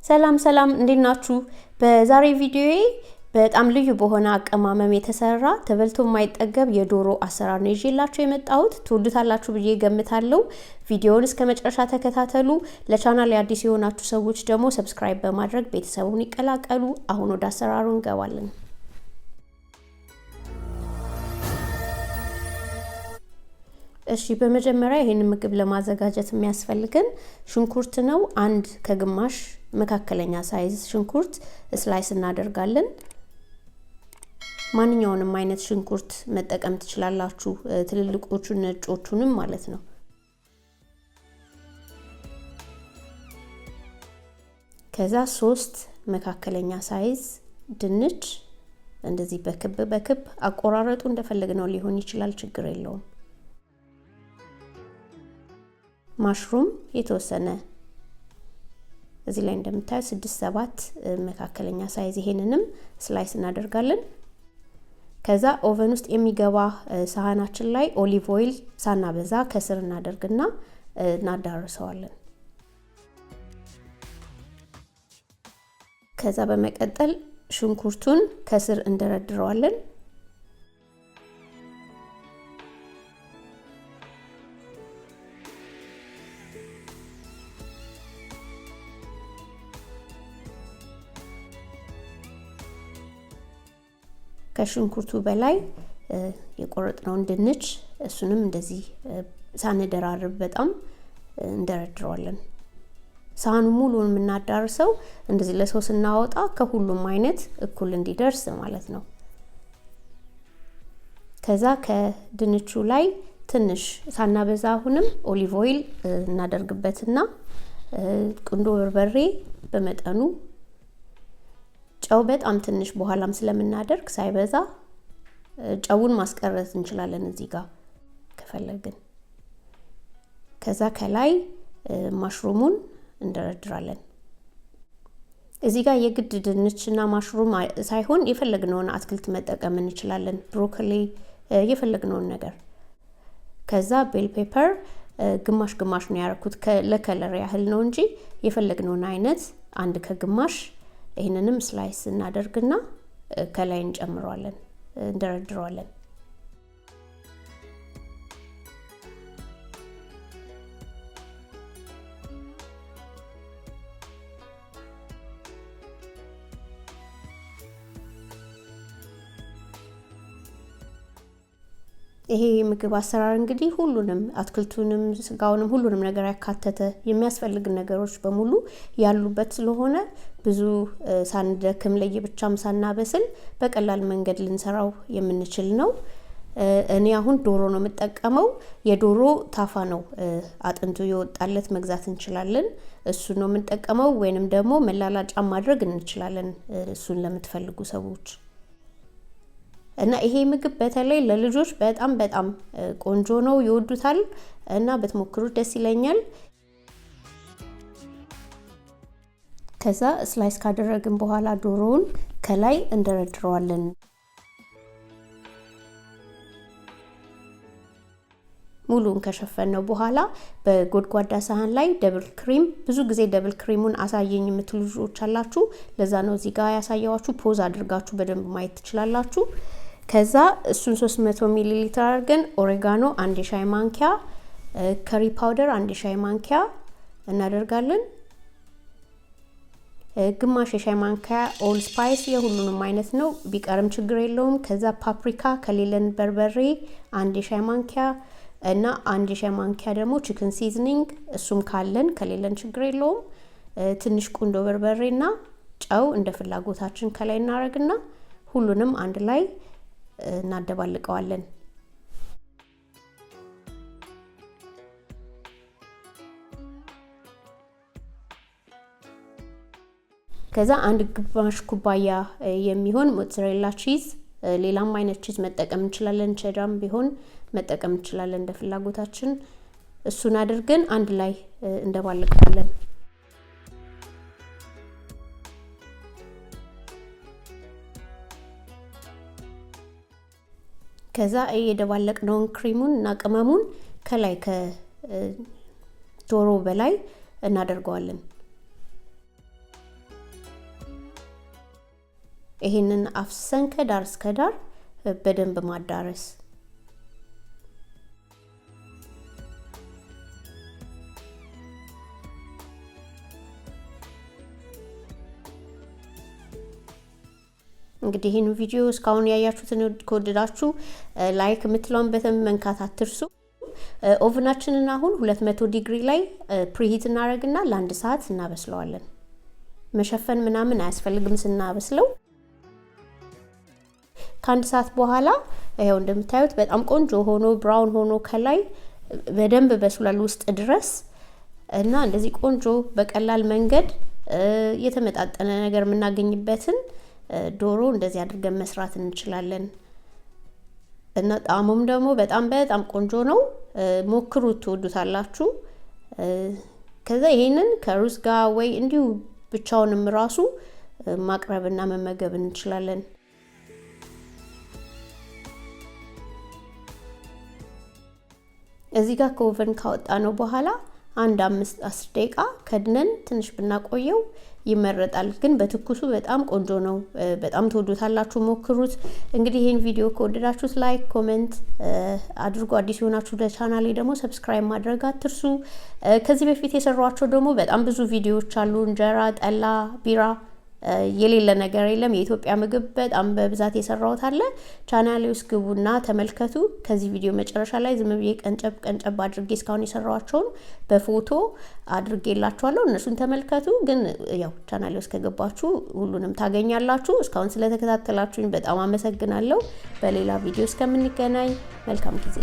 ሰላም እንዴት ናችሁ? በዛሬ ቪዲዮዬ በጣም ልዩ በሆነ አቀማመም የተሰራ ተበልቶ የማይጠገብ የዶሮ አሰራር ነው ይዤላችሁ የመጣሁት። ትወዱታላችሁ ብዬ ገምታለሁ። ቪዲዮውን እስከ መጨረሻ ተከታተሉ። ለቻናሌ አዲስ የሆናችሁ ሰዎች ደግሞ ሰብስክራይብ በማድረግ ቤተሰቡን ይቀላቀሉ። አሁን ወደ አሰራሩ እንገባለን። እሺ በመጀመሪያ ይሄን ምግብ ለማዘጋጀት የሚያስፈልገን ሽንኩርት ነው። አንድ ከግማሽ መካከለኛ ሳይዝ ሽንኩርት ስላይስ እናደርጋለን። ማንኛውንም አይነት ሽንኩርት መጠቀም ትችላላችሁ፣ ትልልቆቹን ነጮቹንም ማለት ነው። ከዛ 3 መካከለኛ ሳይዝ ድንች እንደዚህ በክብ አቆራረጡ እንደፈለግነው ሊሆን ይችላል፣ ችግር የለውም። ማሽሩም የተወሰነ እዚህ ላይ እንደምታዩ 6-7 መካከለኛ ሳይዝ ይሄንንም ስላይስ እናደርጋለን። ከዛ ኦቨን ውስጥ የሚገባ ሳህናችን ላይ ኦሊቭ ኦይል ሳናበዛ ከስር እናደርግና እናዳርሰዋለን። ከዛ በመቀጠል ሽንኩርቱን ከስር እንደረድረዋለን። ከሽንኩርቱ በላይ የቆረጥነውን ድንች እሱንም እንደዚህ ሳንደራርብ በጣም እንደረድረዋለን። ሳህኑ ሙሉውን የምናዳርሰው እንደዚህ ለሰው ስናወጣ ከሁሉም አይነት እኩል እንዲደርስ ማለት ነው። ከዛ ከድንቹ ላይ ትንሽ ሳናበዛ አሁንም ኦሊቭ ኦይል እናደርግበትና ቁንዶ በርበሬ በመጠኑ፣ ጨው በጣም ትንሽ በኋላም ስለምናደርግ ሳይበዛ ጨውን ማስቀረት እንችላለን እዚህ ጋር ከፈለግን። ከዛ ከላይ ማሽሩሙን እንደረድራለን። እዚህ ጋር የግድ ድንችና ማሽሩም ሳይሆን የፈለግነውን አትክልት መጠቀም እንችላለን፣ ብሮኮሊ፣ የፈለግነውን ነገር። ከዛ ቤል ፔፐር ግማሽ ነው ያደረኩት፣ ለከለር ያህል ነው እንጂ የፈለግነውን አይነት አንድ ከግማሽ ይሄንንም ስላይስ እናደርግና ከላይ እንጨምረዋለን፣ እንደረድረዋለን። ይሄ ምግብ አሰራር እንግዲህ ሁሉንም አትክልቱንም ስጋውንም ሁሉንም ነገር ያካተተ የሚያስፈልግ ነገሮች በሙሉ ያሉበት ስለሆነ ብዙ ሳንደክም ለየብቻም ሳናበስል በቀላል መንገድ ልንሰራው የምንችል ነው። እኔ አሁን ዶሮ ነው የምጠቀመው። የዶሮ ታፋ ነው አጥንቱ የወጣለት መግዛት እንችላለን። እሱን ነው የምንጠቀመው፣ ወይንም ደግሞ መላላጫ ማድረግ እንችላለን እሱን ለምትፈልጉ ሰዎች። እና ይሄ ምግብ በተለይ ለልጆች በጣም ቆንጆ ነው፣ ይወዱታል እና በትሞክሩት ደስ ይለኛል። ከዛ ስላይስ ካደረግን በኋላ ዶሮውን ከላይ እንደረድረዋለን። ሙሉን ከሸፈነው በኋላ በጎድጓዳ ሳህን ላይ ደብል ክሪም፣ ብዙ ጊዜ ደብል ክሪሙን አሳየኝ የምትሉ ልጆች አላችሁ፣ ለዛ ነው እዚህ ጋር ያሳያችሁ። ፖዝ አድርጋችሁ በደንብ ማየት ትችላላችሁ። ከዛ እሱን 300 ሚሊ ሊትር አድርገን ኦሬጋኖ 1 ሻይ ማንኪያ፣ ከሪ ፓውደር 1 ሻይ ማንኪያ እናደርጋለን። ግማሽ የሻይ ማንኪያ ኦል ስፓይስ፣ የሁሉንም አይነት ነው ቢቀርም ችግር የለውም። ከዛ ፓፕሪካ ከሌለን በርበሬ 1 ሻይ ማንኪያ እና 1 ሻይ ማንኪያ ደግሞ ቺክን ሲዝኒንግ፣ እሱም ካለን ከሌለን ችግር የለውም። ትንሽ ቁንዶ በርበሬና ጨው እንደ ፍላጎታችን ከላይ እናደርግና ሁሉንም አንድ ላይ እናደባልቀዋለን። ከዛ አንድ ግማሽ ኩባያ የሚሆን ሞትዛሬላ ቺዝ፣ ሌላም አይነት ቺዝ መጠቀም እንችላለን፣ ቼዳም ቢሆን መጠቀም እንችላለን እንደ ፍላጎታችን። እሱን አድርገን አንድ ላይ እንደባልቀዋለን። ከዛ የደባለቅነውን ክሪሙን እና ቅመሙን ከላይ ከዶሮ በላይ እናደርገዋለን። ይሄንን አፍሰን ከዳር እስከ ዳር በደንብ ማዳረስ። እንግዲህ ይሄን ቪዲዮ እስካሁን ያያችሁትን ከወደዳችሁ ላይክ የምትለውን በተን መንካት አትርሱ። ኦቨናችንን አሁን 200 ዲግሪ ላይ ፕሪሂት እናደርግና ለ1 ሰዓት እናበስለዋለን። መሸፈን ምናምን አያስፈልግም ስናበስለው። ከ1 ሰዓት በኋላ ያው እንደምታዩት በጣም ቆንጆ ሆኖ ብራውን ሆኖ ከላይ በደንብ በስሏል ውስጥ ድረስ እና እንደዚህ ቆንጆ በቀላል መንገድ የተመጣጠነ ነገር የምናገኝበትን ዶሮ እንደዚህ አድርገን መስራት እንችላለን። እና ጣዕሙም ደግሞ በጣም ቆንጆ ነው። ሞክሩት፣ ትወዱታላችሁ። ከዛ ይሄንን ከሩዝ ጋር ወይ እንዲሁ ብቻውንም ራሱ ማቅረብና መመገብ እንችላለን። እዚህ ጋር ከኦቨን ካወጣ ነው በኋላ 5-10 ደቂቃ ከድነን ትንሽ ብናቆየው ይመረጣል። ግን በትኩሱ በጣም ቆንጆ ነው። በጣም ተወዱታላችሁ፣ ሞክሩት። እንግዲህ ይሄን ቪዲዮ ከወደዳችሁት ላይክ፣ ኮሜንት አድርጉ። አዲስ የሆናችሁ ለቻናሌ ደግሞ ሰብስክራይብ ማድረግ አትርሱ። ከዚህ በፊት የሰራኋቸው ደግሞ በጣም ብዙ ቪዲዮዎች አሉ። እንጀራ፣ ጠላ፣ ቢራ የሌለ ነገር የለም። የኢትዮጵያ ምግብ በጣም በብዛት የሰራሁት አለ። ቻናሌ ውስጥ ግቡና ተመልከቱ። ከዚህ ቪዲዮ መጨረሻ ላይ ዝም ብዬ ቀንጨብ አድርጌ እስካሁን የሰራኋቸውን በፎቶ አድርጌላችኋለሁ። እነሱን ተመልከቱ። ግን ያው ቻናሌ ውስጥ ከገባችሁ ሁሉንም ታገኛላችሁ። እስካሁን ስለተከታተላችሁኝ በጣም አመሰግናለሁ። በሌላ ቪዲዮ እስከምንገናኝ መልካም ጊዜ